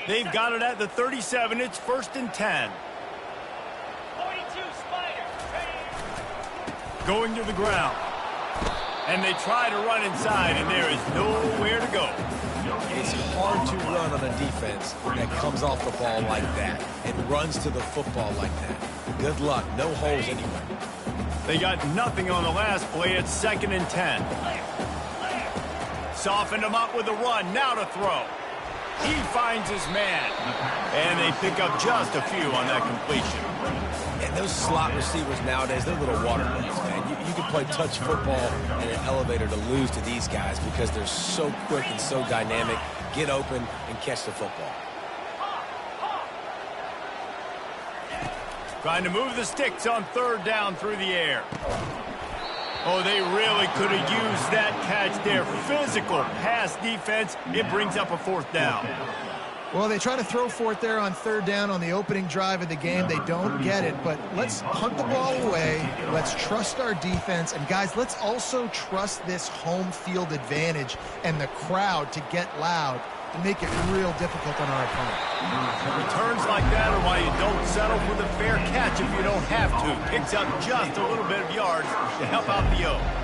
They've got it at the 37. It's 1st and 10. 42 Spider. Going to the ground. And they try to run inside, and there is nowhere to go. It's hard to run on a defense that comes off the ball like that and runs to the football like that. Good luck. No holes anywhere. They got nothing on the last play. It's 2nd and 10. Softened him up with a run. Now to throw. He finds his man. And they pick up just a few on that completion. And those slot receivers nowadays, they're little water bugs, man. You can play touch football in an elevator to lose to these guys because they're so quick and so dynamic. Get open and catch the football. Trying to move the sticks on 3rd down through the air. Oh, they really could have used that catch there. Physical pass defense. It brings up a 4th down. Well, they try to throw for it there on 3rd down on the opening drive of the game. They don't get it, but let's hunt the ball away. Let's trust our defense. And, guys, let's also trust this home field advantage and the crowd to get loud and make it real difficult on our opponent. Returns like that are why you don't settle for the fair catch if you don't have to. Picks up just a little bit of yards to help out the O.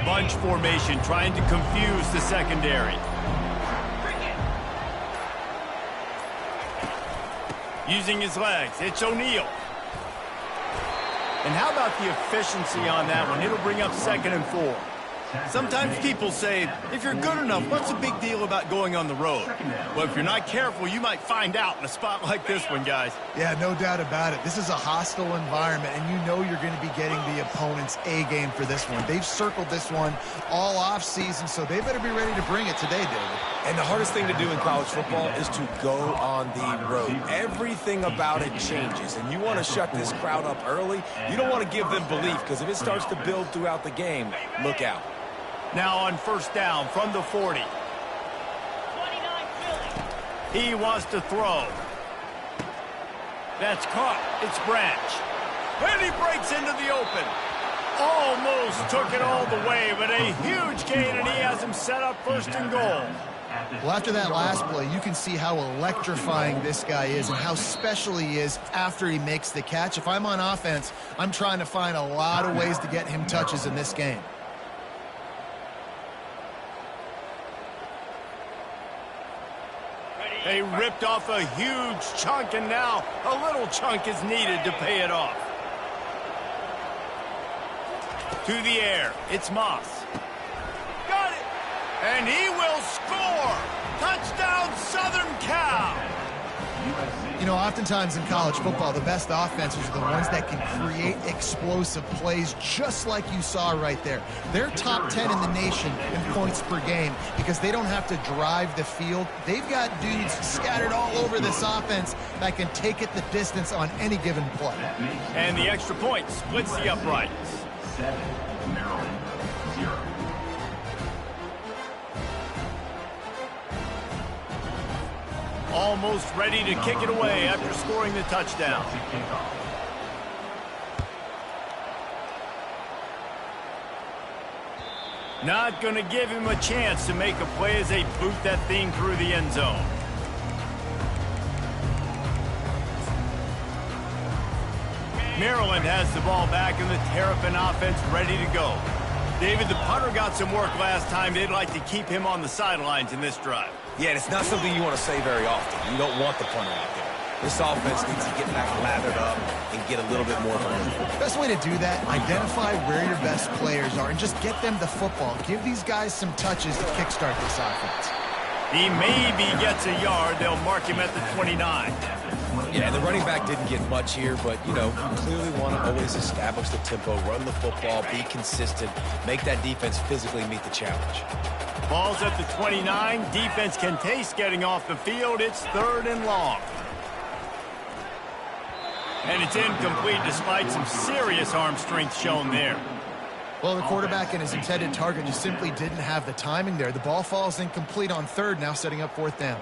Bunch formation, trying to confuse the secondary. Using his legs, it's O'Neal. And how about the efficiency on that one? It'll bring up 2nd and 4. Sometimes people say, if you're good enough, what's the big deal about going on the road? Well, if you're not careful, you might find out in a spot like this one, guys. Yeah, no doubt about it. This is a hostile environment, and you know you're going to be getting the opponent's A game for this one. They've circled this one all off season, so they better be ready to bring it today, David. And the hardest thing to do in college football is to go on the road. Everything about it changes, and you want to shut this crowd up early. You don't want to give them belief, because if it starts to build throughout the game, look out. Now on 1st down from the 40. 29 Philly. He wants to throw. That's caught. It's Branch. And he breaks into the open. Almost took it all the way, but a huge gain, and he has him set up 1st and goal. Well, after that last play, you can see how electrifying this guy is and how special he is after he makes the catch. If I'm on offense, I'm trying to find a lot of ways to get him touches in this game. They ripped off a huge chunk, and now a little chunk is needed to pay it off. To the air, it's Moss. Got it! And he will score! Touchdown, Southern Cal! You know, oftentimes in college football, the best offenses are the ones that can create explosive plays just like you saw right there. They're top 10 in the nation in points per game because they don't have to drive the field. They've got dudes scattered all over this offense that can take it the distance on any given play. And the extra point splits the uprights. 7, Maryland, 0. Almost ready to kick it away after scoring the touchdown. Not going to give him a chance to make a play as they boot that thing through the end zone. Maryland has the ball back and the Terrapin offense ready to go. David, the punter got some work last time. They'd like to keep him on the sidelines in this drive. Yeah, and it's not something you want to say very often. You don't want the punter out there. This offense needs to get back lathered up and get a little bit more comfortable. Best way to do that, identify where your best players are and just get them the football. Give these guys some touches to kickstart this offense. He maybe gets a yard. They'll mark him at the 29. Yeah, the running back didn't get much here, but, you know, you clearly want to always establish the tempo, run the football, be consistent, make that defense physically meet the challenge. Ball's at the 29. Defense can taste getting off the field. It's 3rd and long. And it's incomplete despite some serious arm strength shown there. Well, the quarterback and his intended target just simply didn't have the timing there. The ball falls incomplete on third, now setting up fourth down.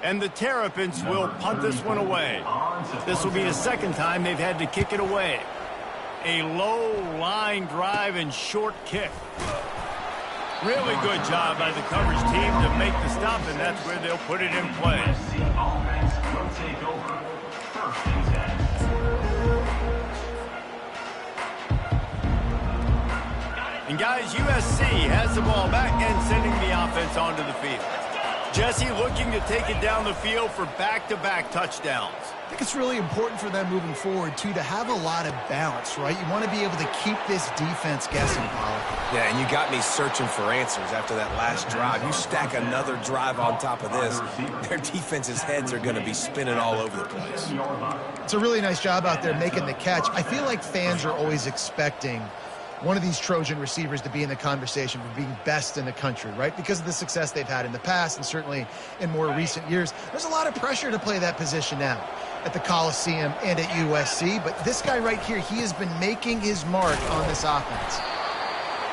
And the Terrapins will punt this one away. This will be the second time they've had to kick it away. A low line drive and short kick. Really good job by the coverage team to make the stop, and that's where they'll put it in play. USC offense will take over. First and 10. And guys, USC has the ball back and sending the offense onto the field. Jesse looking to take it down the field for back-to-back touchdowns. I think it's really important for them moving forward, too, to have a lot of balance, right? You want to be able to keep this defense guessing, Paul. Yeah, and you got me searching for answers after that last drive. You stack another drive on top of this, their defense's heads are going to be spinning all over the place. It's a really nice job out there making the catch. I feel like fans are always expecting one of these Trojan receivers to be in the conversation for being best in the country, right? Because of the success they've had in the past and certainly in more recent years. There's a lot of pressure to play that position now at the Coliseum and at USC. But this guy right here, he has been making his mark on this offense.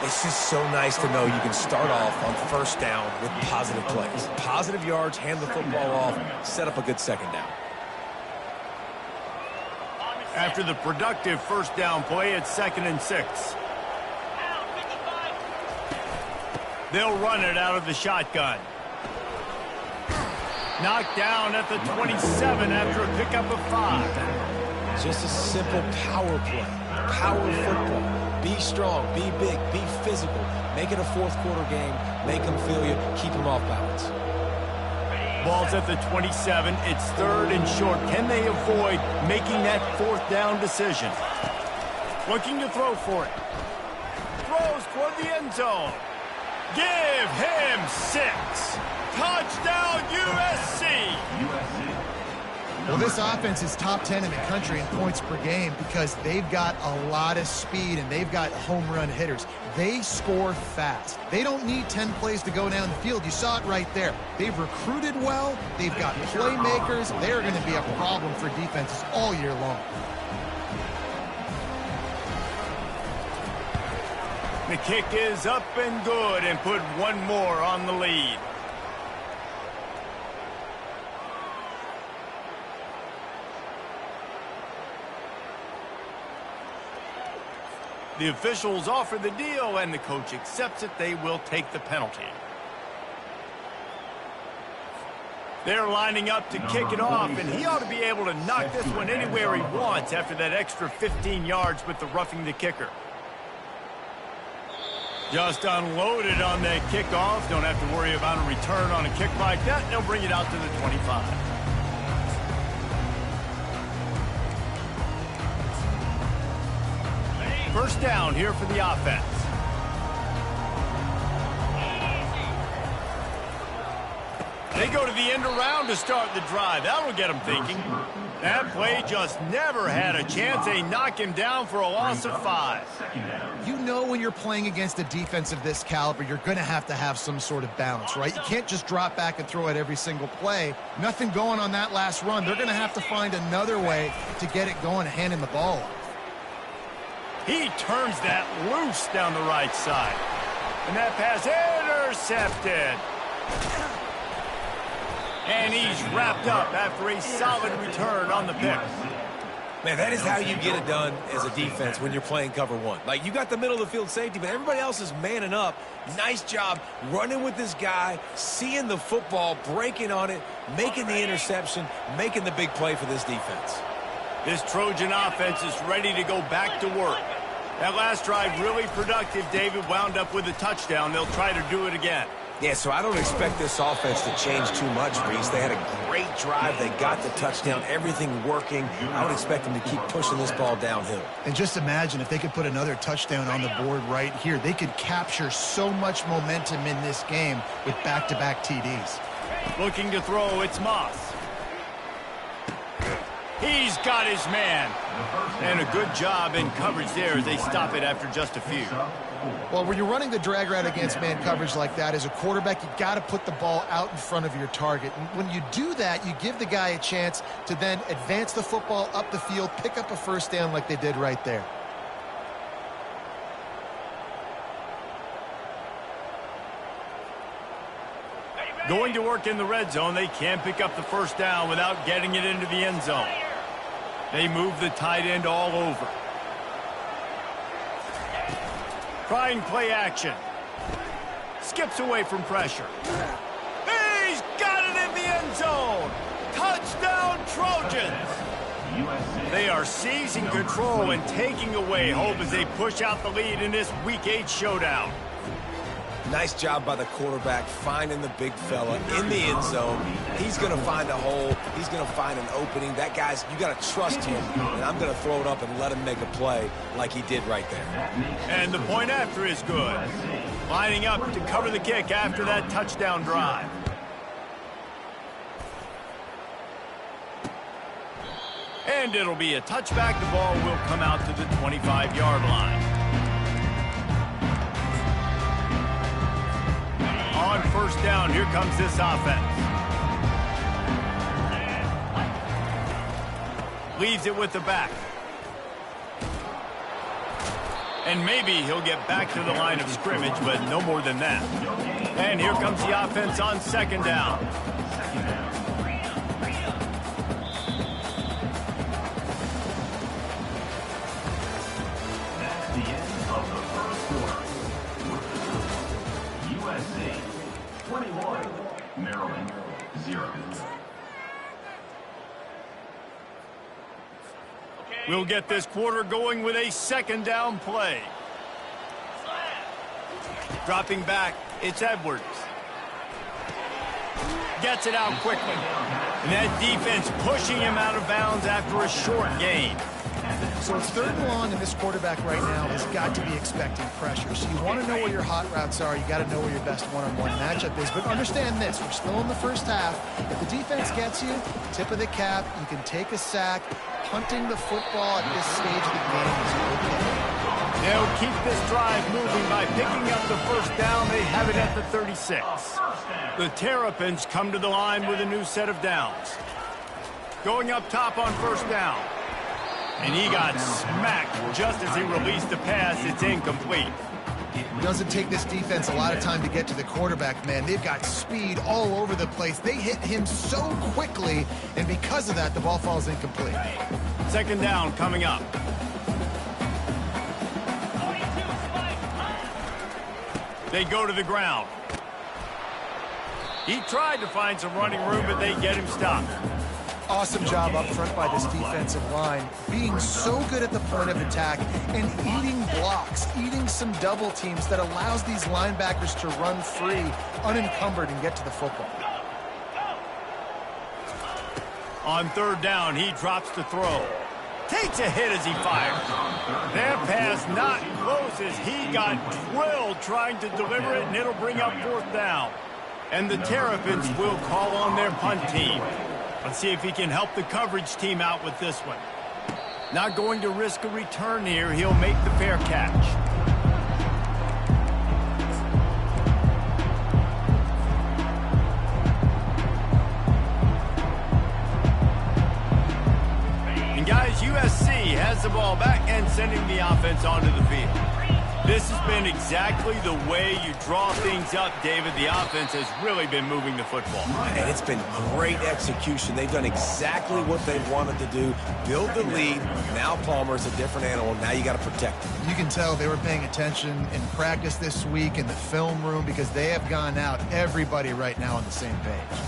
It's just so nice to know you can start off on first down with positive plays. Positive yards, hand the football off, set up a good second down. After the productive first down play, it's 2nd and 6. They'll run it out of the shotgun. Knocked down at the 27 after a pickup of 5. Just a simple power play. Power football. Be strong, be big, be physical. Make it a fourth quarter game. Make them feel you. Keep them off balance. Ball's at the 27. It's 3rd and short. Can they avoid making that 4th down decision? Looking to throw for it. Throws toward the end zone. Give him 6. Touchdown, USC. Well, this offense is top 10 in the country in points per game because they've got a lot of speed and they've got home run hitters. They score fast. They don't need 10 plays to go down the field. You saw it right there. They've recruited well. They've got playmakers. They're going to be a problem for defenses all year long. The kick is up and good and put one more on the lead. The officials offer the deal and the coach accepts it. They will take the penalty. They're lining up to kick it off, and he ought to be able to knock this one anywhere he wants after that extra 15 yards with the roughing the kicker. Just unloaded on that kickoff. Don't have to worry about a return on a kick like that. They'll bring it out to the 25. First down here for the offense. They go to the end around to start the drive. That'll get them thinking. That play just never had a chance. They knock him down for a loss of 5. You know when you're playing against a defense of this caliber, you're going to have some sort of balance, right? You can't just drop back and throw it every single play. Nothing going on that last run. They're going to have to find another way to get it going, handing the ball off. He turns that loose down the right side. And that pass intercepted. And he's wrapped up after a solid return on the pick. Man, that is how you get it done as a defense when you're playing cover one. Like, you got the middle of the field safety, but everybody else is manning up. Nice job running with this guy, seeing the football, breaking on it, making the interception, making the big play for this defense. This Trojan offense is ready to go back to work. That last drive really productive. David wound up with a touchdown. They'll try to do it again. Yeah, so I don't expect this offense to change too much, Reese. They had a great drive. They got the touchdown, everything working. I would expect them to keep pushing this ball downhill. And just imagine if they could put another touchdown on the board right here. They could capture so much momentum in this game with back-to-back TDs. Looking to throw, it's Moss. He's got his man. And a good job in coverage there as they stop it after just a few. Well, when you're running the drag route against man coverage like that, as a quarterback, you got to put the ball out in front of your target. And when you do that, you give the guy a chance to then advance the football up the field, pick up a first down like they did right there. Going to work in the red zone, they can't pick up the first down without getting it into the end zone. They move the tight end all over. Trying play action. Skips away from pressure. He's got it in the end zone. Touchdown, Trojans. They are seizing control and taking away hope as they push out the lead in this Week 8 showdown. Nice job by the quarterback finding the big fella in the end zone. He's going to find a hole. He's going to find an opening. That guy's, you got to trust him, and I'm going to throw it up and let him make a play like he did right there. And the point after is good. Lining up to cover the kick after that touchdown drive. And it'll be a touchback. The ball will come out to the 25-yard line. On first down, here comes this offense. Leaves it with the back. And maybe he'll get back to the line of scrimmage, but no more than that. And here comes the offense on second down. That's the end of the first quarter. USC 21, Maryland 0. We'll get this quarter going with a second down play. Dropping back, it's Edwards. Gets it out quickly. And that defense pushing him out of bounds after a short gain. So it's third and long, and this quarterback right now has got to be expecting pressure. So you want to know where your hot routes are. You got to know where your best one-on-one matchup is. But understand this, we're still in the first half. If the defense gets you, tip of the cap, you can take a sack. Punting the football at this stage of the game is okay. They'll keep this drive moving by picking up the first down. They have it at the 36. The Terrapins come to the line with a new set of downs. Going up top on first down. And he got smacked just as he released the pass. It's incomplete. It doesn't take this defense a lot of time to get to the quarterback, man. They've got speed all over the place. They hit him so quickly, and because of that, the ball falls incomplete. Second down coming up. They go to the ground. He tried to find some running room, but they get him stopped. Awesome job up front by this defensive line, being so good at the point of attack and eating blocks, eating some double teams that allows these linebackers to run free, unencumbered, and get to the football. On third down, he drops to throw. Takes a hit as he fires. That pass not close as he got drilled trying to deliver it, and it'll bring up fourth down. And the Terrapins will call on their punt team. Let's see if he can help the coverage team out with this one. Not going to risk a return here. He'll make the fair catch. And guys, USC has the ball back and sending the offense onto the field. This has been exactly the way you draw things up, David. The offense has really been moving the football. And it's been great execution. They've done exactly what they wanted to do, build the lead. Now Palmer's a different animal. Now you got to protect him. You can tell they were paying attention in practice this week in the film room because they have gone out, everybody right now on the same page.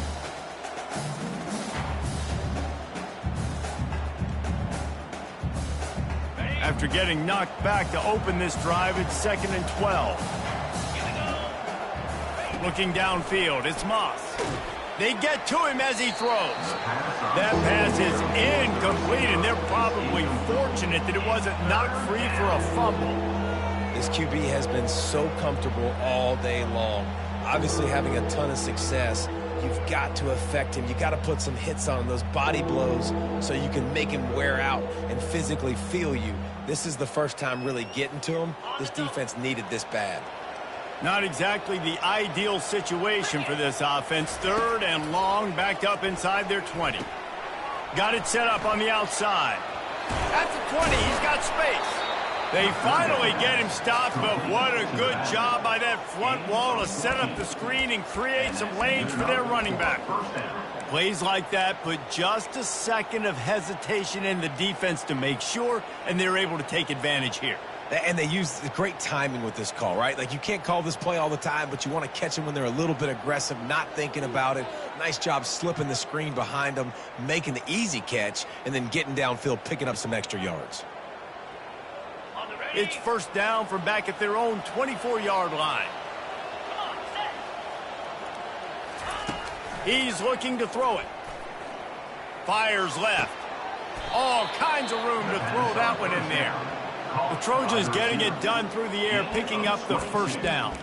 After getting knocked back to open this drive, it's 2nd and 12. Looking downfield, it's Moss. They get to him as he throws. That pass is incomplete, and they're probably fortunate that it wasn't knocked free for a fumble. This QB has been so comfortable all day long. Obviously having a ton of success. You've got to affect him. You got to put some hits on him, those body blows, so you can make him wear out and physically feel you. This is the first time really getting to him. This defense needed this bad. Not exactly the ideal situation for this offense. 3rd and long, backed up inside their 20. Got it set up on the outside. At the 20, he's got space. They finally get him stopped, but what a good job by that front wall to set up the screen and create some lanes for their running back. Plays like that put just a second of hesitation in the defense to make sure, and they're able to take advantage here. And they use great timing with this call, right? Like, you can't call this play all the time, but you want to catch them when they're a little bit aggressive, not thinking about it. Nice job slipping the screen behind them, making the easy catch, and then getting downfield, picking up some extra yards. It's 1st down from back at their own 24-yard line. He's looking to throw it. Fires left. All kinds of room to throw that one in there. The Trojans getting it done through the air, picking up the 1st down.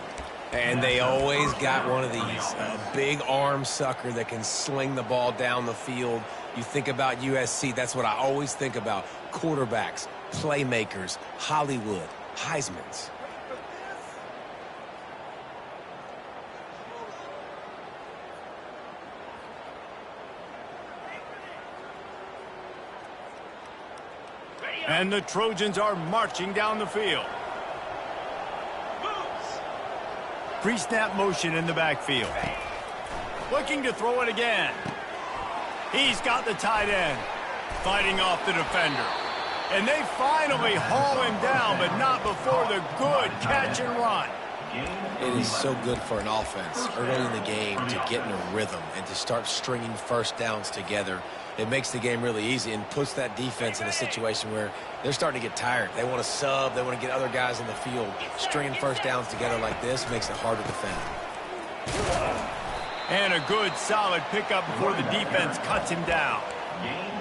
And they always got one of these, a big arm sucker that can sling the ball down the field. You think about USC, that's what I always think about. Quarterbacks, playmakers, Hollywood, Heismans. And the Trojans are marching down the field. Pre-snap motion in the backfield. Looking to throw it again. He's got the tight end fighting off the defender. And they finally haul him down, but not before the good catch and run. It is so good for an offense early in the game to get in a rhythm and to start stringing 1st downs together. It makes the game really easy and puts that defense in a situation where they're starting to get tired. They want to sub. They want to get other guys in the field. Stringing 1st downs together like this makes it hard to defend. And a good, solid pickup before the defense cuts him down.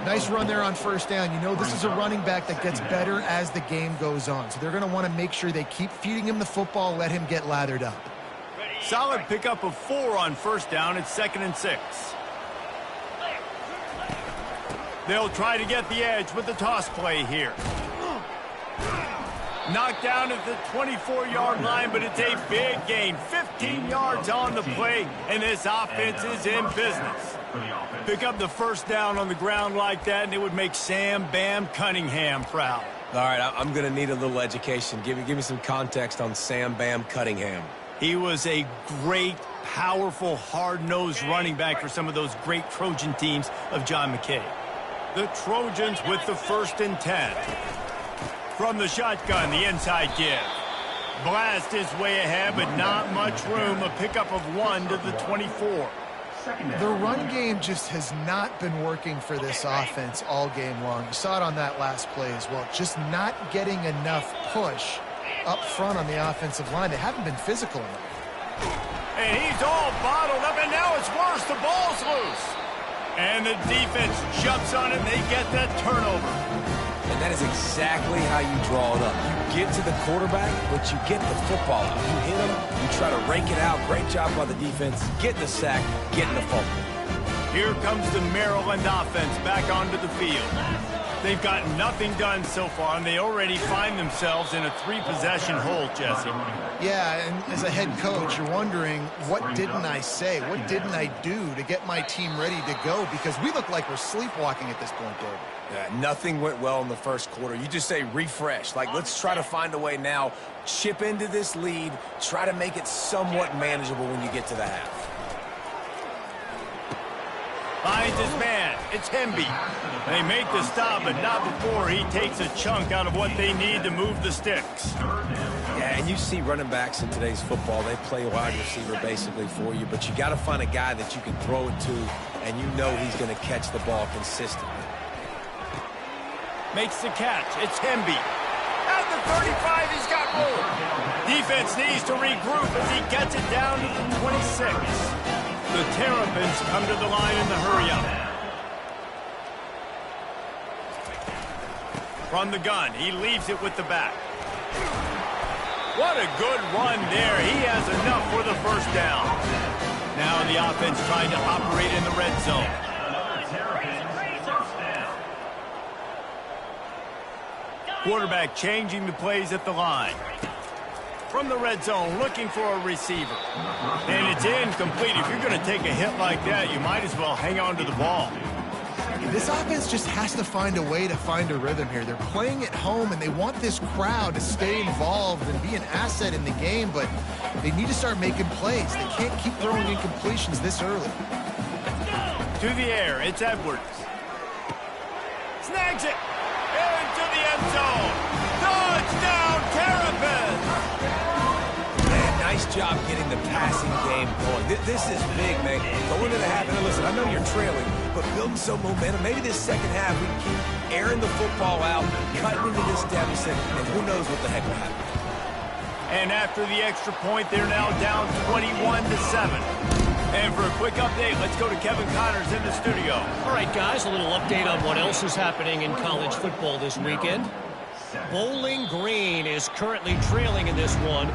Nice run there on 1st down. You know, this is a running back that gets better as the game goes on. So they're going to want to make sure they keep feeding him the football, let him get lathered up. Solid pickup of 4 on 1st down. It's 2nd and 6. They'll try to get the edge with the toss play here. Knocked down at the 24-yard line, but it's a big gain. 15 yards on the play, and this offense is in business. Pick up the 1st down on the ground like that, and it would make Sam Bam Cunningham proud. All right, I'm going to need a little education. Give me some context on Sam Bam Cunningham. He was a great, powerful, hard-nosed running back for some of those great Trojan teams of John McKay. The Trojans with the 1st and 10. From the shotgun, the inside give. Blast his way ahead, but not much room. A pickup of 1 to the 24. The run game just has not been working for this offense all game long. You saw it on that last play as well. Just not getting enough push up front on the offensive line. They haven't been physical enough. And he's all bottled up, and now it's worse. The ball's loose. And the defense jumps on it, and they get that turnover. And that is exactly how you draw it up. You get to the quarterback, but you get the football out. You hit him, you try to rake it out. Great job by the defense. Getting the sack, getting the fumble. Here comes the Maryland offense back onto the field. They've got nothing done so far, and they already find themselves in a 3-possession hole, Jesse. Yeah, and as a head coach, you're wondering, what didn't I say? What didn't I do to get my team ready to go? Because we look like we're sleepwalking at this point, David. Yeah, nothing went well in the 1st quarter. You just say refresh. Like, let's try to find a way now. Chip into this lead. Try to make it somewhat manageable when you get to the half. Finds his man. It's Hemby. They make the stop, but not before he takes a chunk out of what they need to move the sticks. Yeah, and you see running backs in today's football. They play wide receiver basically for you, but you got to find a guy that you can throw it to, and you know he's going to catch the ball consistently. Makes the catch. It's Hemby. At the 35, he's got room. Defense needs to regroup as he gets it down to the 26. The Terrapins come to the line in the hurry-up. From the gun, he leaves it with the back. What a good run there. He has enough for the 1st down. Now the offense trying to operate in the red zone. Quarterback changing the plays at the line. From the red zone, looking for a receiver. And it's incomplete. If you're going to take a hit like that, you might as well hang on to the ball. This offense just has to find a way to find a rhythm here. They're playing at home, and they want this crowd to stay involved and be an asset in the game, but they need to start making plays. They can't keep throwing incompletions this early. To the air, it's Edwards. Snags it. Into the end zone. Touchdown, Terrapins! Man, nice job getting the passing game going. This is big, man. Going into the half, and listen, I know you're trailing, but building some momentum. Maybe this second half, we can keep airing the football out, cutting into this deficit, and who knows what the heck will happen. And after the extra point, they're now down 21-7. And for a quick update, let's go to Kevin Connors in the studio. All right, guys, a little update on what else is happening in college football this weekend. Bowling Green is currently trailing in this one,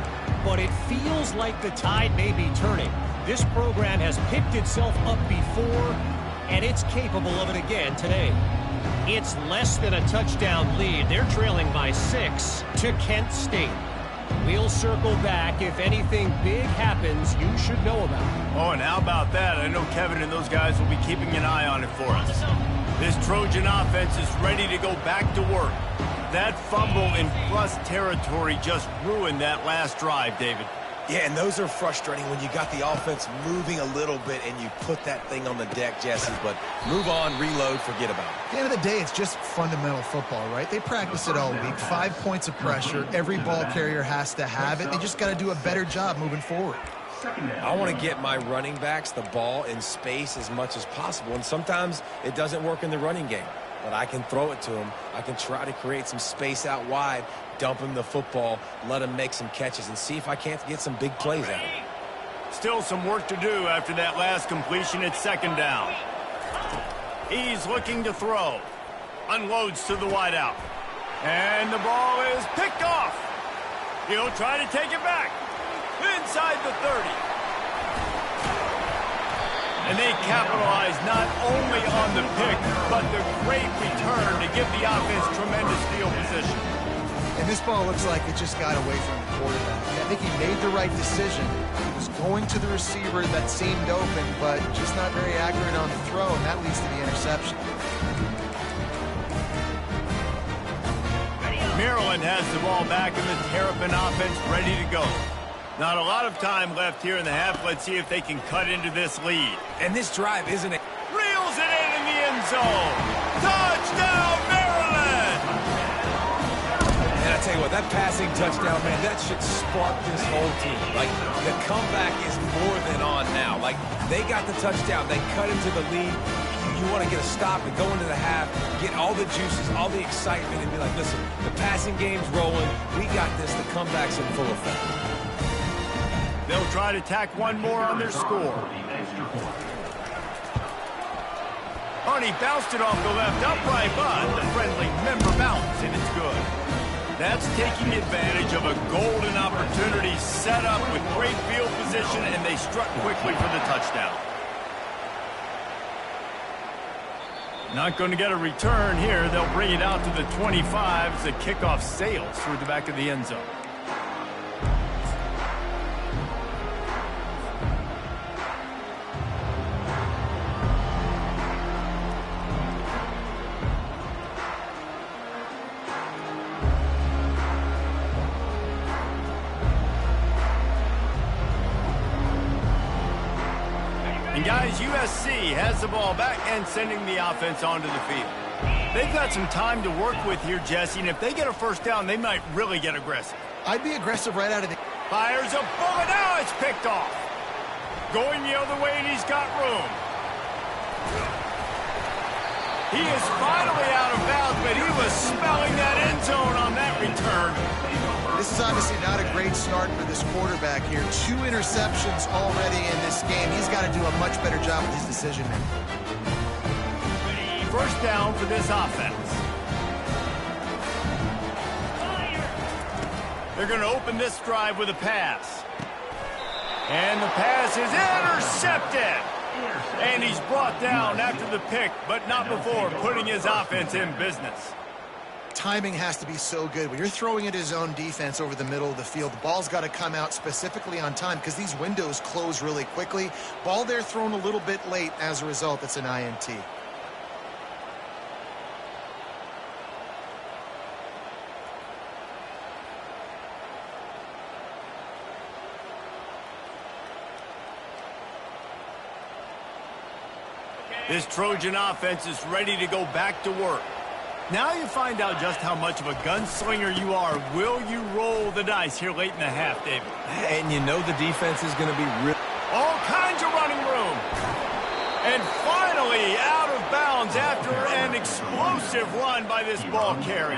but it feels like the tide may be turning. This program has picked itself up before, and it's capable of it again today. It's less than a touchdown lead. They're trailing by 6 to Kent State. We'll circle back. If anything big happens, you should know about it. Oh, and how about that? I know Kevin and those guys will be keeping an eye on it for us. This Trojan offense is ready to go back to work. That fumble in plus territory just ruined that last drive, David. Yeah, and those are frustrating when you got the offense moving a little bit and you put that thing on the deck, Jesse. But move on, reload, forget about it. At the end of the day, it's just fundamental football, right? They practice it all week. 5 points of pressure. Every ball carrier has to have it. They just got to do a better job moving forward. I want to get my running backs the ball in space as much as possible. And sometimes it doesn't work in the running game. But I can throw it to him. I can try to create some space out wide, dump him the football, let him make some catches, and see if I can't get some big plays out of him. Still some work to do after that last completion at second down. He's looking to throw. Unloads to the wideout. And the ball is picked off. He'll try to take it back. Inside the 30. And they capitalize not only on the pick, but the great return to give the offense tremendous field position. And this ball looks like it just got away from the quarterback. I think he made the right decision. He was going to the receiver that seemed open, but just not very accurate on the throw, and that leads to the interception. Maryland has the ball back, and the Terrapin offense ready to go. Not a lot of time left here in the half. Let's see if they can cut into this lead. And this drive isn't it. Reels it in the end zone. Touchdown, Maryland! And I tell you what, that passing touchdown, man, that should spark this whole team. Like, the comeback is more than on now. Like, they got the touchdown. They cut into the lead. You want to get a stop and go into the half, get all the juices, all the excitement, and be like, listen, the passing game's rolling. We got this. The comeback's in full effect. They'll try to tack one more on their score. Oh, he bounced it off the left upright, but the friendly member bounce, and it's good. That's taking advantage of a golden opportunity set up with great field position, and they struck quickly for the touchdown. Not going to get a return here. They'll bring it out to the 25 as the kickoff sails through the back of the end zone. And guys, USC has the ball back and sending the offense onto the field. They've got some time to work with here, Jesse, and if they get a first down, they might really get aggressive. I'd be aggressive right out of the... Fires a bullet. Now it's picked off. Going the other way, and he's got room. He is finally out of bounds, but he was smelling that end zone on that return. This is obviously not a great start for this quarterback here. 2 interceptions already in this game. He's got to do a much better job with his decision-making. First down for this offense. They're going to open this drive with a pass. And the pass is intercepted. And he's brought down after the pick, but not before putting his offense in business. Timing has to be so good. When you're throwing at his own defense over the middle of the field, the ball's got to come out specifically on time because these windows close really quickly. Ball there thrown a little bit late. As a result, it's an INT. This Trojan offense is ready to go back to work. Now you find out just how much of a gunslinger you are. Will you roll the dice here late in the half, David? And you know the defense is going to be real. All kinds of running room. And finally out of bounds after an explosive run by this ball carrier.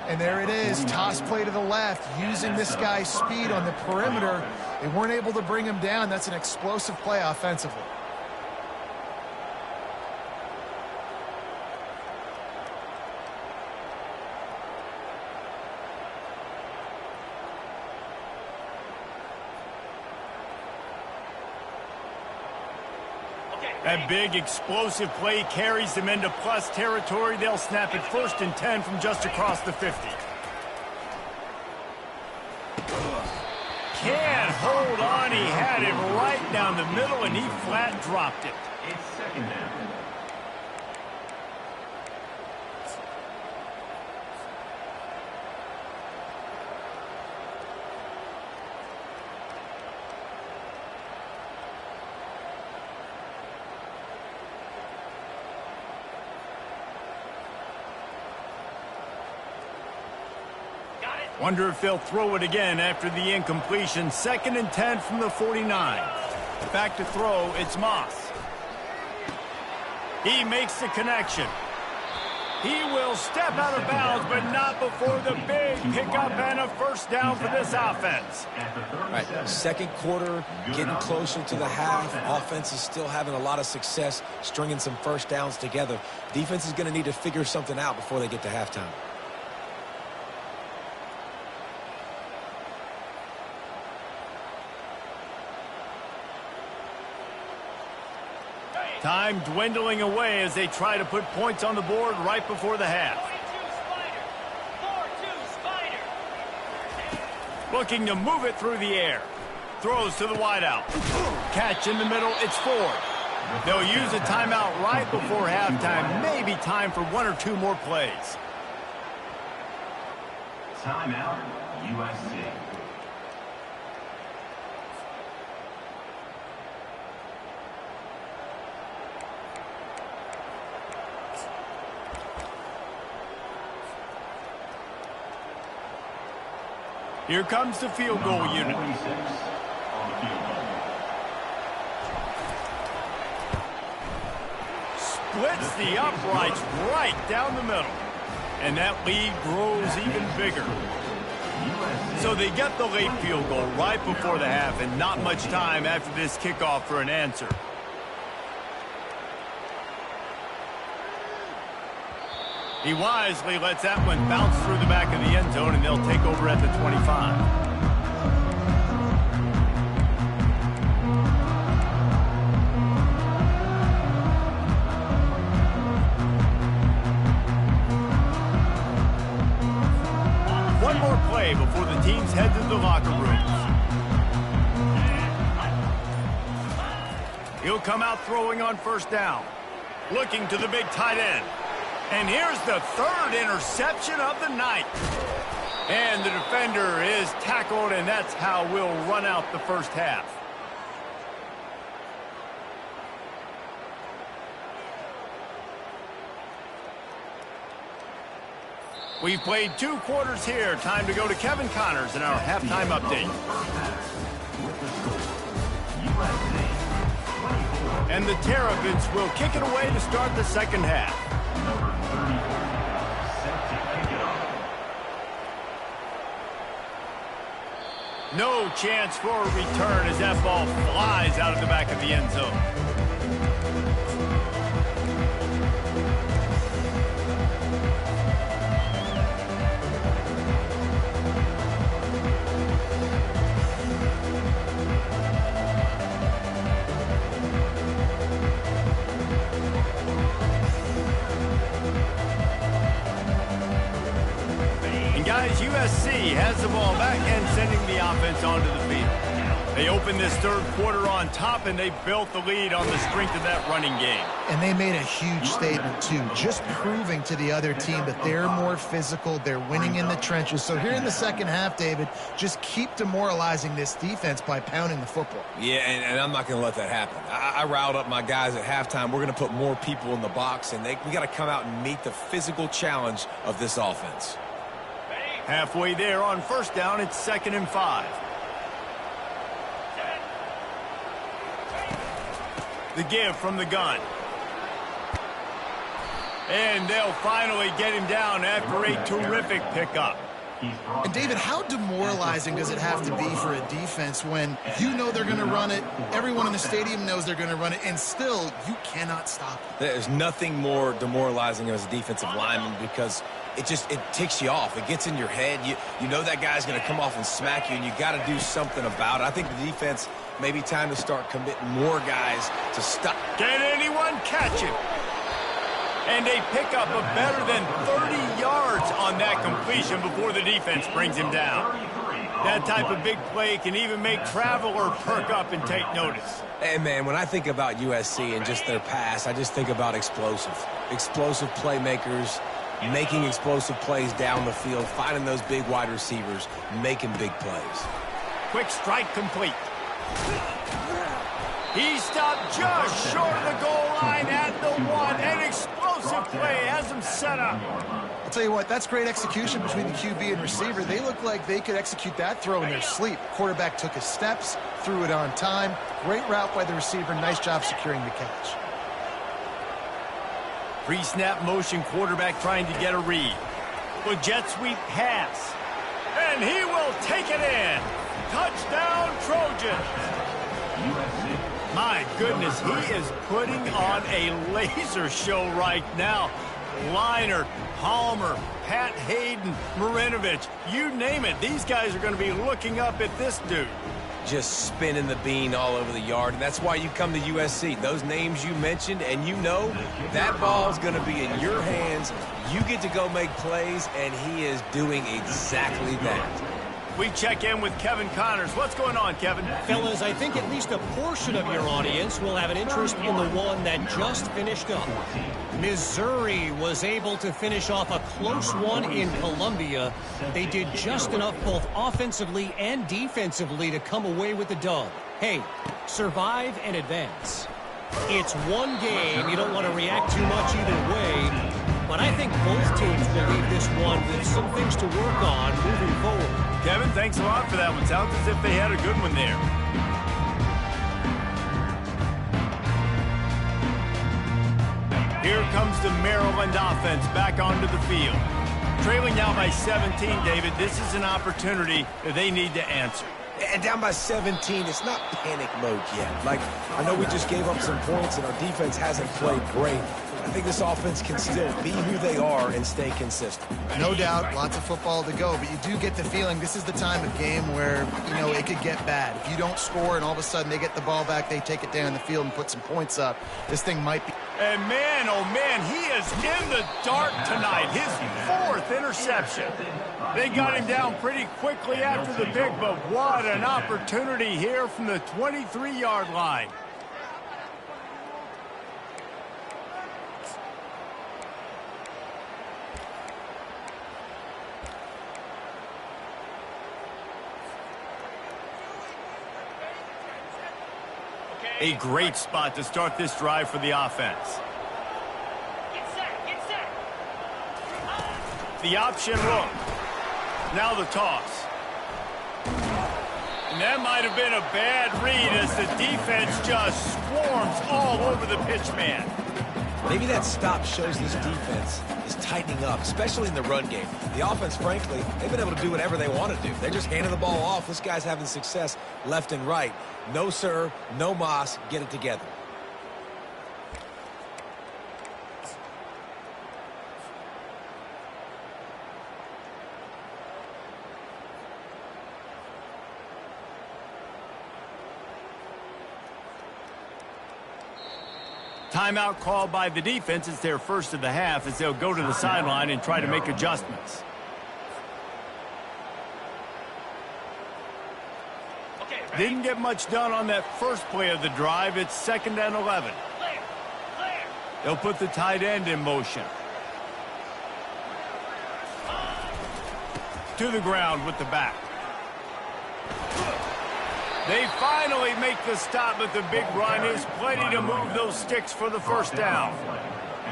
And there it is, toss play to the left, using this guy's speed on the perimeter. They weren't able to bring him down. That's an explosive play offensively. That big explosive play carries them into plus territory. They'll snap it 1st and 10 from just across the 50. Can't hold on. He had it right down the middle, and he flat dropped it. It's second down. Wonder if they'll throw it again after the incompletion. 2nd and 10 from the 49. Back to throw, it's Moss. He makes the connection. He will step out of bounds, but not before the big pickup and a 1st down for this offense. All right, 2nd quarter, getting closer to the half. Offense is still having a lot of success stringing some 1st downs together. Defense is going to need to figure something out before they get to halftime. Time dwindling away as they try to put points on the board right before the half. 42 Spider. 4-2 Spider. Looking to move it through the air. Throws to the wideout. Catch in the middle, it's Ford. They'll use a timeout right before halftime. Maybe time for 1 or 2 more plays. Timeout, USC. Here comes the field goal unit. 26 on the field goal. Splits the uprights right down the middle. And that lead grows even bigger. So they get the late field goal right before the half, and not much time after this kickoff for an answer. He wisely lets that one bounce through the back of the end zone, and they'll take over at the 25. One more play before the teams head to the locker rooms. He'll come out throwing on 1st down. Looking to the big tight end. And here's the 3rd interception of the night. And the defender is tackled, and that's how we'll run out the 1st half. We've played 2 quarters here. Time to go to Kevin Connors in our halftime update. And the Terrapins will kick it away to start the 2nd half. No chance for a return as that ball flies out of the back of the end zone. USC has the ball back and sending the offense onto the field. They opened this third quarter on top, and they built the lead on the strength of that running game. And they made a huge statement, too, just proving to the other team that they're more physical, they're winning in the trenches. So here in the second half, David, just keep demoralizing this defense by pounding the football. Yeah, and I'm not going to let that happen. I riled up my guys at halftime. We're going to put more people in the box, and we got to come out and meet the physical challenge of this offense. Halfway there on first down, it's 2nd and 5. The give from the gun. And they'll finally get him down after a terrific pickup. And, David, how demoralizing does it have to be for a defense when you know they're going to run it, everyone in the stadium knows they're going to run it, and still you cannot stop it? There's nothing more demoralizing as a defensive lineman because it ticks you off. It gets in your head. You know that guy's going to come off and smack you, and you got to do something about it. I think the defense maybe time to start committing more guys to stop. Can anyone catch him? And they pick up a better than 30 yards on that completion before the defense brings him down. That type of big play can even make Traveler perk up and take notice. And, man, when I think about USC and just their pass, I just think about explosive playmakers, making explosive plays down the field, finding those big wide receivers, making big plays. Quick strike complete. He stopped just short of the goal line at the 1. An explosive play has him set up. I'll tell you what, that's great execution between the QB and receiver. They look like they could execute that throw in their sleep. Quarterback took his steps, threw it on time. Great route by the receiver. Nice job securing the catch. Pre-snap motion, quarterback trying to get a read. The jet sweep pass. And he will take it in. Touchdown, Trojans. My goodness, he is putting on a laser show right now. Leinart, Palmer, Pat Hayden, Marinovich, you name it. These guys are going to be looking up at this dude. Just spinning the bean all over the yard, and that's why you come to USC. Those names you mentioned, and you know that ball's going to be in your hands. You get to go make plays, and he is doing exactly that. We check in with Kevin Connors. What's going on, Kevin? Fellas, I think at least a portion of your audience will have an interest in the one that just finished up. Missouri was able to finish off a close one in Columbia. They did just enough both offensively and defensively to come away with the dub. Hey, survive and advance. It's one game. You don't want to react too much either way. But I think both teams will leave this one with some things to work on moving forward. Kevin, thanks a lot for that one. Sounds as if they had a good one there. Here comes the Maryland offense back onto the field. Trailing now by 17, David. This is an opportunity that they need to answer. And down by 17, it's not panic mode yet. Like, I know we just gave up some points and our defense hasn't played great. I think this offense can still be who they are and stay consistent. No doubt, lots of football to go, but you do get the feeling this is the time of game where, you know, it could get bad. If you don't score and all of a sudden they get the ball back, they take it down the field and put some points up, this thing might be... And man, oh man, he is in the dark tonight. His 4th interception. They got him down pretty quickly after the pick, but what an opportunity here from the 23-yard line. A great spot to start this drive for the offense. Get set, get set. The option look. Now the toss. And that might have been a bad read as the defense just swarms all over the pitch man. Maybe that stop shows this defense is tightening up, especially in the run game. The offense, frankly, they've been able to do whatever they want to do. They're just handing the ball off. This guy's having success left and right. No, sir, no mas, get it together. Timeout called by the defense. It's their first of the half as they'll go to the sideline and try to make adjustments. Didn't get much done on that first play of the drive. It's 2nd and 11. Clear. Clear. They'll put the tight end in motion. To the ground with the back. They finally make the stop, but the big run is plenty to move those sticks for the first down.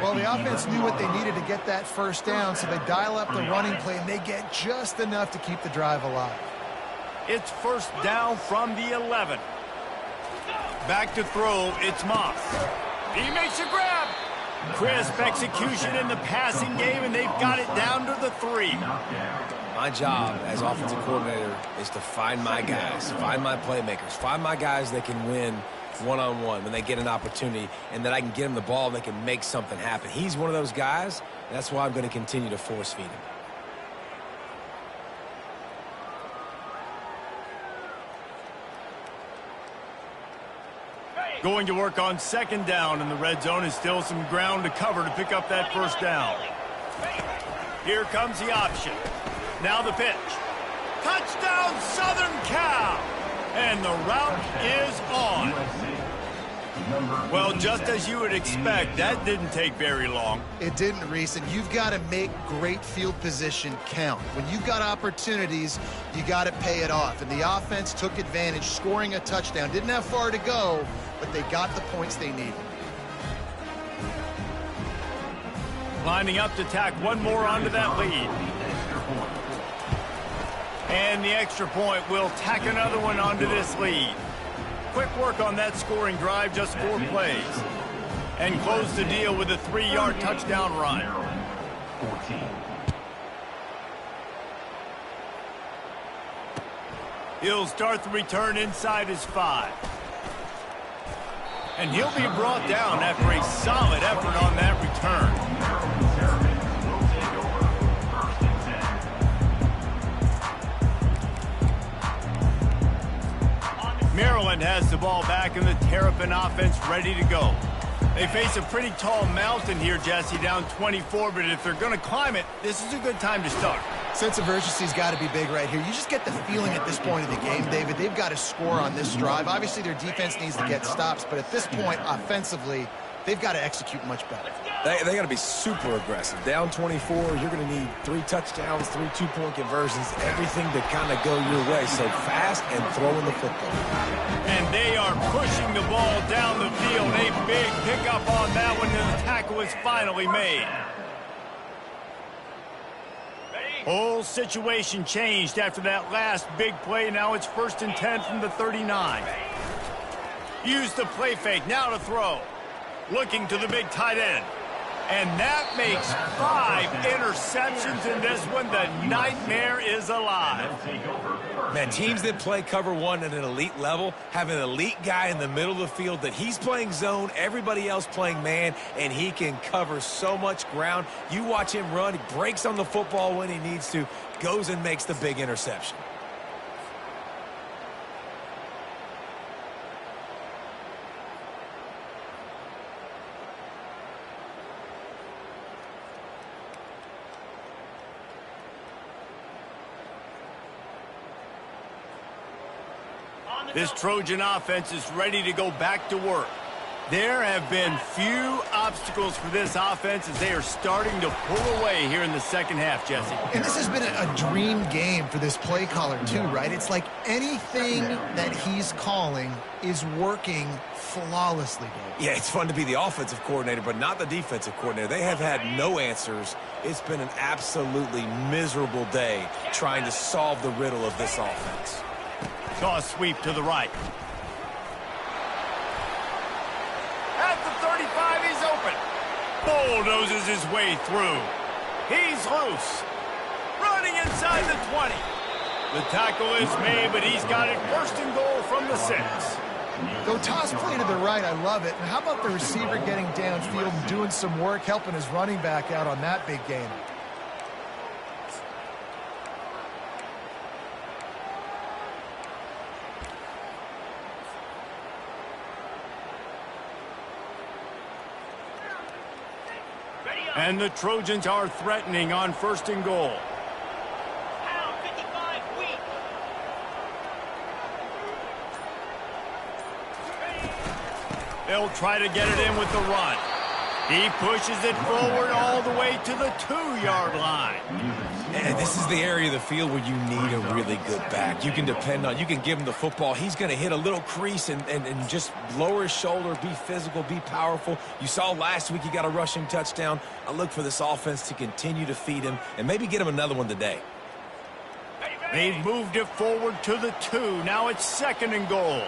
Well, the offense knew what they needed to get that first down, so they dial up the running play, and they get just enough to keep the drive alive. It's first down from the 11. Back to throw, it's Moss. He makes a grab. Crisp execution in the passing game, and they've got it down to the 3. My job as offensive coordinator is to find my guys, find my playmakers, find my guys that can win one-on-one when they get an opportunity, and that I can get them the ball and they can make something happen. He's one of those guys. That's why I'm going to continue to force feed him. Going to work on 2nd down in the red zone, and still some ground to cover to pick up that first down. Here comes the option. Now the pitch. Touchdown, Southern Cal! And the route is on. Well, just as you would expect, that didn't take very long. It didn't, Reese, and you've got to make great field position count. When you've got opportunities, you got to pay it off. And the offense took advantage, scoring a touchdown. Didn't have far to go, but they got the points they needed. Lining up to tack one more onto that lead. And the extra point will tack another one onto this lead. Quick work on that scoring drive, just 4 plays. And close the deal with a 3-yard touchdown run. He'll start the return inside his 5. And he'll be brought down after a solid effort on that return. Maryland has the ball back, and the Terrapin offense ready to go. They face a pretty tall mountain here, Jesse, down 24, but if they're going to climb it, this is a good time to start. Sense of urgency's got to be big right here. You just get the feeling at this point of the game, David, they've got to score on this drive. Obviously, their defense needs to get stops, but at this point, offensively, they've got to execute much better. They got to be super aggressive. Down 24, you're going to need 3 touchdowns, 3 two-point conversions, everything to kind of go your way. So fast and throwing the football. And they are pushing the ball down the field. A big pickup on that one, and the tackle is finally made. Whole situation changed after that last big play. Now it's 1st and 10 from the 39. Use the play fake. Now to throw. Looking to the big tight end. And that makes 5 interceptions in this one. The nightmare is alive. Man, teams that play cover 1 at an elite level have an elite guy in the middle of the field that he's playing zone, everybody else playing man, and he can cover so much ground. You watch him run, he breaks on the football when he needs to, goes and makes the big interception. This Trojan offense is ready to go back to work. There have been few obstacles for this offense as they are starting to pull away here in the second half, Jesse. And this has been a dream game for this play caller too, right? It's like anything that he's calling is working flawlessly. Yeah, it's fun to be the offensive coordinator, but not the defensive coordinator. They have had no answers. It's been an absolutely miserable day trying to solve the riddle of this offense. Toss sweep to the right. At the 35, he's open. Bulldozes his way through. He's loose. Running inside the 20. The tackle is made, but he's got it 1st and goal from the 6. Go toss play to the right, I love it. And how about the receiver getting downfield and doing some work, helping his running back out on that big game? And the Trojans are threatening on 1st and goal. Pound 55 weak. They'll try to get it in with the run. He pushes it forward all the way to the 2-yard line. And this is the area of the field where you need a really good back. You can depend on, you can give him the football. He's going to hit a little crease and just lower his shoulder, be physical, be powerful. You saw last week he got a rushing touchdown. I look for this offense to continue to feed him and maybe get him another one today. They've moved it forward to the 2. Now it's 2nd and goal.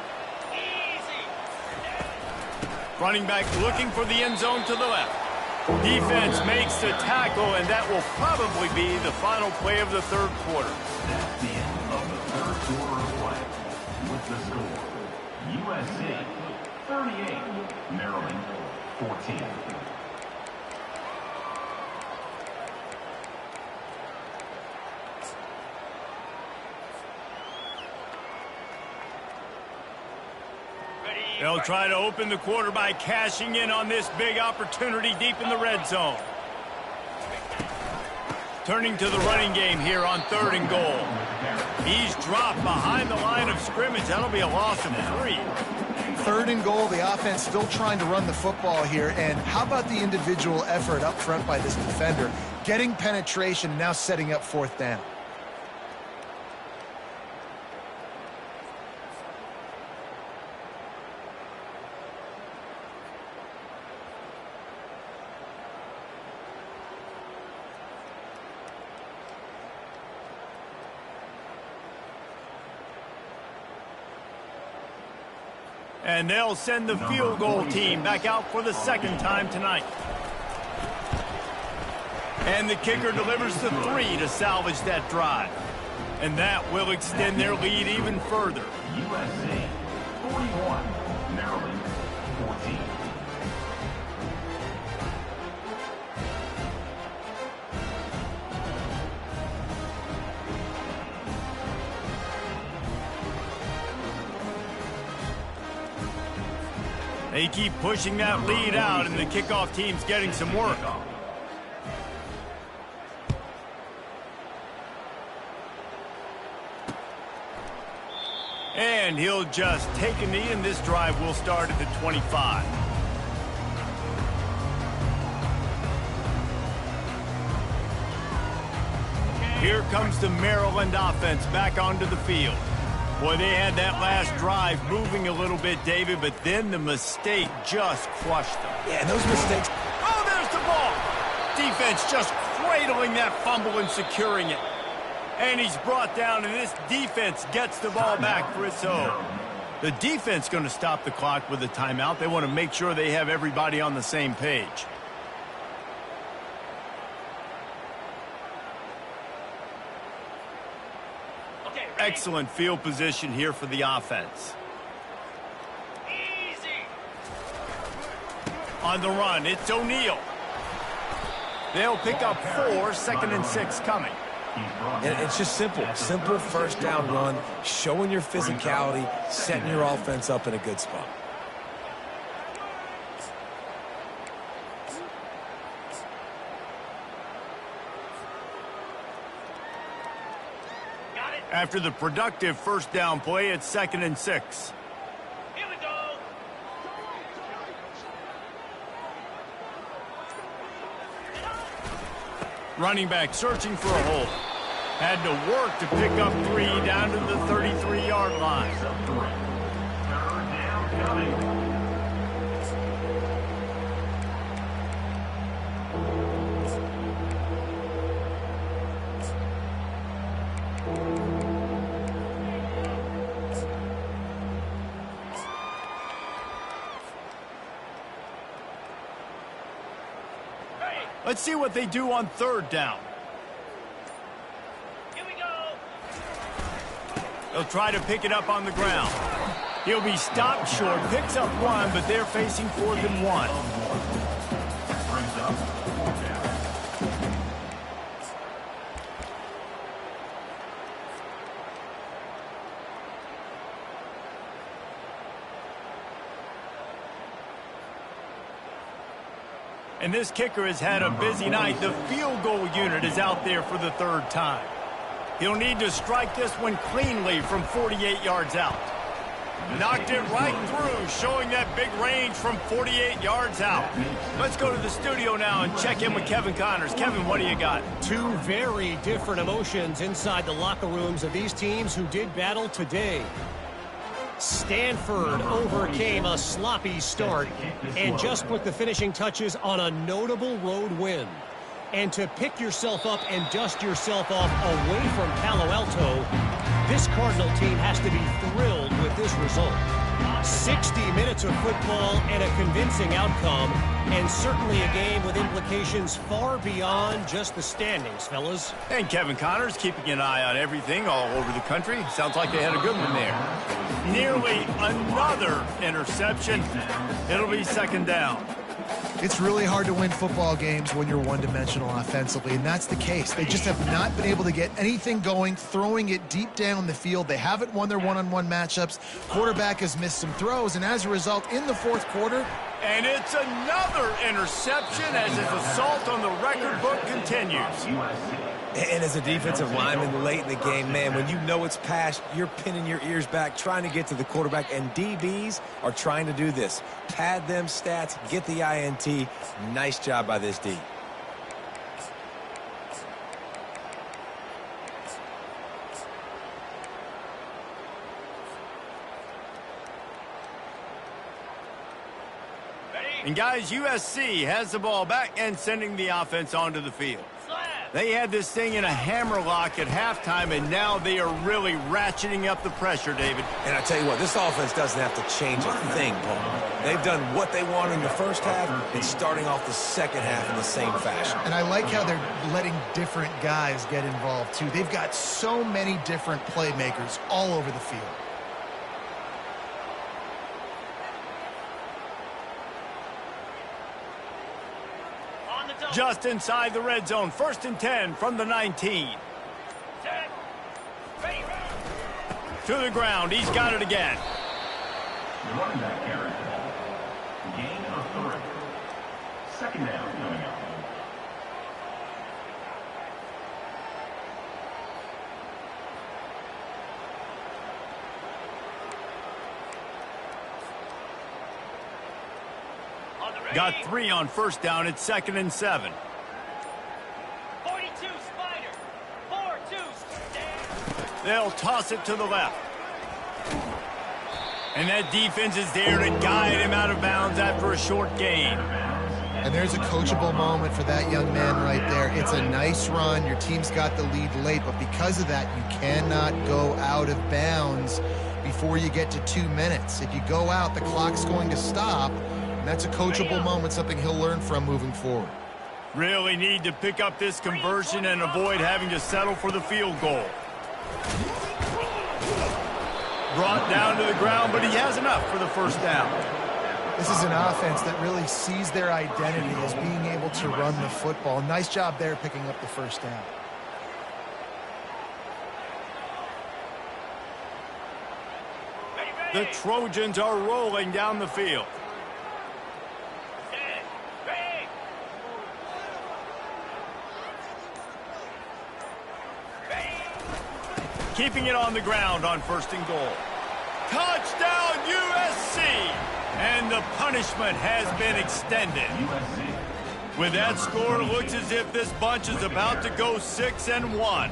Running back looking for the end zone to the left. Defense makes the tackle, and that will probably be the final play of the 3rd quarter. That's the end of the 3rd quarter of play. With the score, USC 38, Maryland 14. They'll try to open the quarter by cashing in on this big opportunity deep in the red zone. Turning to the running game here on 3rd and goal. He's dropped behind the line of scrimmage. That'll be a loss of 3. 3rd and goal, the offense still trying to run the football here. And how about the individual effort up front by this defender? Getting penetration, now setting up 4th down. And they'll send the field goal team back out for the 2nd time tonight. And the kicker delivers the 3 to salvage that drive. And that will extend their lead even further. USC 41, Maryland 14. They keep pushing that lead out, and the kickoff team's getting some work. And he'll just take a knee, and this drive will start at the 25. Here comes the Maryland offense back onto the field. Boy, they had that last drive moving a little bit, David, but then the mistake just crushed them. Yeah, and those mistakes. Oh, there's the ball. Defense just cradling that fumble and securing it. And he's brought down, and this defense gets the ball back for its own. The defense going to stop the clock with a timeout. They want to make sure they have everybody on the same page. Excellent field position here for the offense. Easy. On the run, it's O'Neal. They'll pick up 4, 2nd and 6 coming. And it's just simple 1st down run, showing your physicality, setting your offense up in a good spot. After the productive 1st down play, it's 2nd and 6. Here we go. Running back searching for a hole. Had to work to pick up 3 down to the 33-yard line. 3rd down coming. Let's see what they do on 3rd down. Here we go. They'll try to pick it up on the ground. He'll be stopped short, picks up 1, but they're facing 4th and 1. Brings up 4th down. And this kicker has had a busy night. The field goal unit is out there for the 3rd time. He'll need to strike this one cleanly from 48 yards out. Knocked it right through, showing that big range from 48 yards out. Let's go to the studio now and check in with Kevin Connors. Kevin, what do you got? Two very different emotions inside the locker rooms of these teams who did battle today. Stanford overcame a sloppy start and just put the finishing touches on a notable road win. And to pick yourself up and dust yourself off away from Palo Alto, this Cardinal team has to be thrilled with this result. 60 minutes of football and a convincing outcome, and certainly a game with implications far beyond just the standings, fellas. And Kevin Connors keeping an eye on everything all over the country. Sounds like they had a good one there. Nearly another interception. It'll be second down. It's really hard to win football games when you're one-dimensional offensively, and that's the case. They just have not been able to get anything going, throwing it deep down the field. They haven't won their one-on-one matchups. Quarterback has missed some throws, and as a result, in the fourth quarter... And it's another interception as his assault on the record book continues. And as a defensive lineman late in the game, man, when you know it's past, you're pinning your ears back, trying to get to the quarterback, and DBs are trying to do this. Pad them stats, get the INT. Nice job by this D. And guys, USC has the ball back and sending the offense onto the field. They had this thing in a hammerlock at halftime, and now they are really ratcheting up the pressure, David. And I tell you what, this offense doesn't have to change a thing, Paul. They've done what they want in the first half and starting off the second half in the same fashion. And I like how they're letting different guys get involved, too. They've got so many different playmakers all over the field. Just inside the red zone, 1st and 10 from the 19. To the ground, he's got it again. Running back carry ball. Gain of 3. Second down coming up. Got 3 on 1st down. It's 2nd and 7. 42 Spider. 4-2. They'll toss it to the left. And that defense is there to guide him out of bounds after a short gain. And there's a coachable moment for that young man right there. It's a nice run. Your team's got the lead late, but because of that, you cannot go out of bounds before you get to 2 minutes. If you go out, the clock's going to stop. That's a coachable moment, something he'll learn from moving forward. Really need to pick up this conversion and avoid having to settle for the field goal. Brought down to the ground, but he has enough for the 1st down. This is an offense that really sees their identity as being able to run the football. Nice job there picking up the 1st down. The Trojans are rolling down the field. Keeping it on the ground on 1st and goal. Touchdown, USC! And the punishment has been extended. With that score, it looks as if this bunch is about to go 6-1.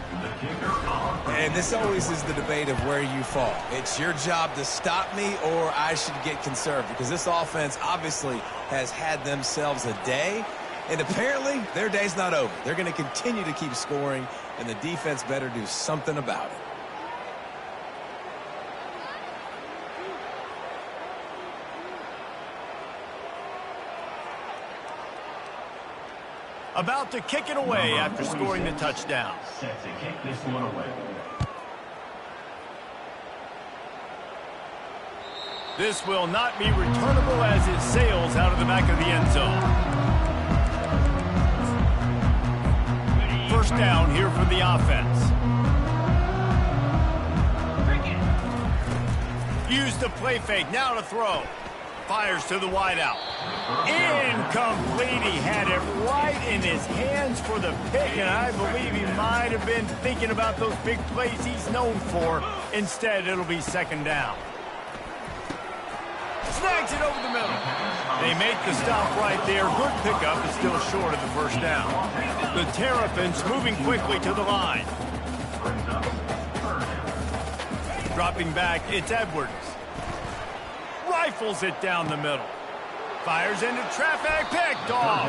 And this always is the debate of where you fall. It's your job to stop me, or I should get conservative, because this offense obviously has had themselves a day, and apparently their day's not over. They're going to continue to keep scoring, and the defense better do something about it. About to kick it away after scoring the touchdown. Set to kick this one away. This will not be returnable as it sails out of the back of the end zone. 1st down here for the offense. Used the play fake, now to throw. Fires to the wideout. Incomplete. He had it right in his hands for the pick, and I believe he might have been thinking about those big plays he's known for. Instead, it'll be 2nd down. Snags it over the middle. They make the stop right there. Good pickup is still short of the first down. The Terrapins moving quickly to the line. Dropping back, it's Edwards. Rifles it down the middle. Fires into traffic, picked off.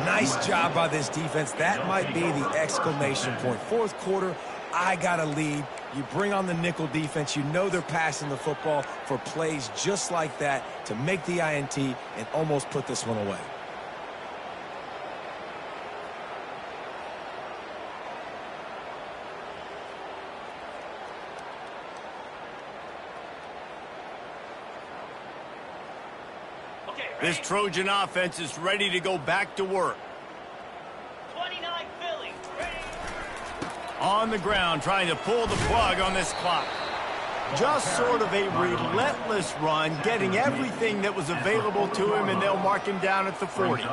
Nice job by this defense. That might be the exclamation point. Fourth quarter, I got a lead. You bring on the nickel defense. You know they're passing the football for plays just like that to make the INT and almost put this one away. This Trojan offense is ready to go back to work. 29 Philly. Ready. On the ground, trying to pull the plug on this clock. Just sort of a relentless run, getting everything that was available to him, and they'll mark him down at the 40.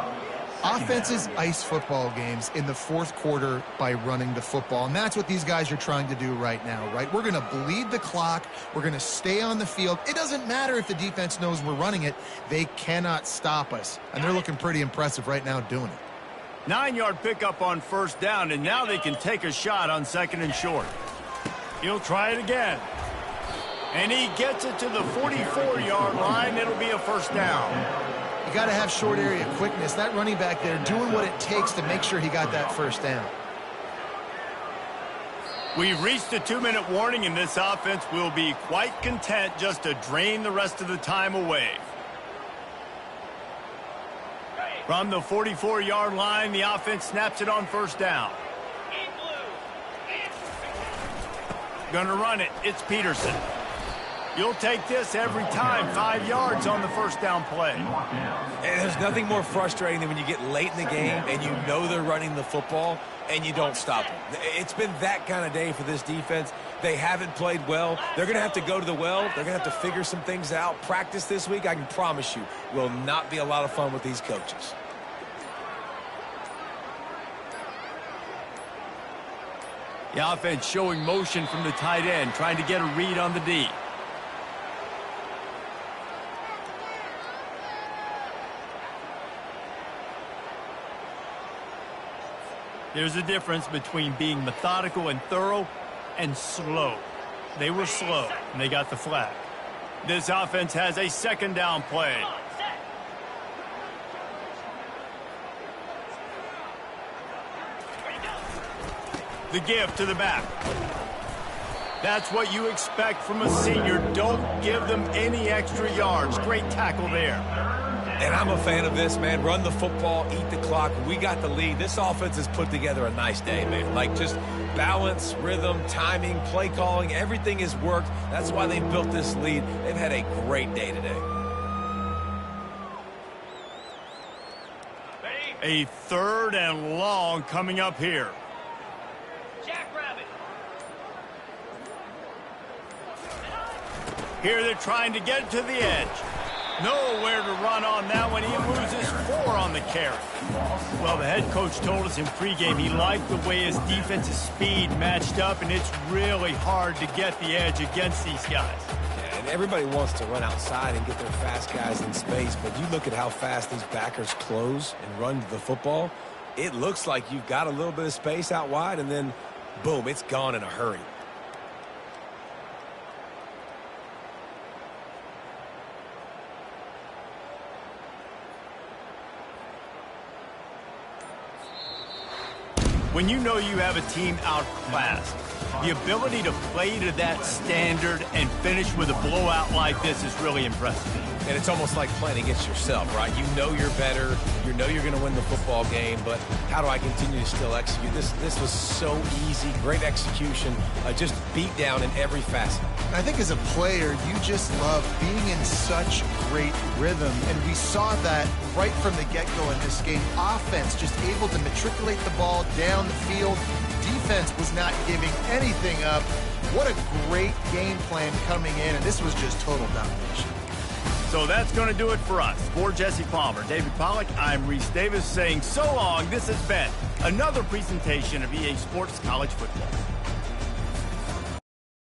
Offenses ice football games in the fourth quarter by running the football, and that's what these guys are trying to do right now, right? We're going to bleed the clock. We're going to stay on the field. It doesn't matter if the defense knows we're running it. They cannot stop us, and they're looking pretty impressive right now doing it. 9-yard pickup on first down, and now they can take a shot on second and short. He'll try it again. And he gets it to the 44-yard line. It'll be a first down. You got to have short area quickness. That running back there doing what it takes to make sure he got that first down. We've reached a 2-minute warning, and this offense will be quite content just to drain the rest of the time away. From the 44-yard line, the offense snaps it on first down. Gonna run it. It's Peterson. You'll take this every time. 5 yards on the first down play. And there's nothing more frustrating than when you get late in the game and you know they're running the football and you don't stop them. It's been that kind of day for this defense. They haven't played well. They're going to have to go to the well. They're going to have to figure some things out. Practice this week, I can promise you, will not be a lot of fun with these coaches. The offense showing motion from the tight end, trying to get a read on the D. There's a difference between being methodical and thorough and slow. They were slow, and they got the flag. This offense has a second down play. The give to the back. That's what you expect from a senior. Don't give them any extra yards. Great tackle there. And I'm a fan of this, man. Run the football, eat the clock. We got the lead. This offense has put together a nice day, man. Like just balance, rhythm, timing, play calling, everything has worked. That's why they built this lead. They've had a great day today. A third and long coming up here. Jackrabbit. Here they're trying to get to the edge. Nowhere to run on that one. He loses 4 on the carry. Well, the head coach told us in pregame he liked the way his defensive speed matched up, and it's really hard to get the edge against these guys. Yeah, and everybody wants to run outside and get their fast guys in space, but you look at how fast these backers close and run to the football, it looks like you've got a little bit of space out wide, and then, boom, it's gone in a hurry. When you know you have a team outclassed, the ability to play to that standard and finish with a blowout like this is really impressive. And it's almost like playing against yourself, right? You know you're better. You know you're going to win the football game, but how do I continue to still execute? This was so easy. Great execution. Just beat down in every facet. I think as a player, you just love being in such great rhythm, and we saw that right from the get-go in this game. Offense just able to matriculate the ball down the field. Defense was not giving anything up. What a great game plan coming in, and this was just total domination. So that's going to do it for us. For Jesse Palmer, David Pollack, I'm Reese Davis saying so long. This has been another presentation of EA Sports College Football.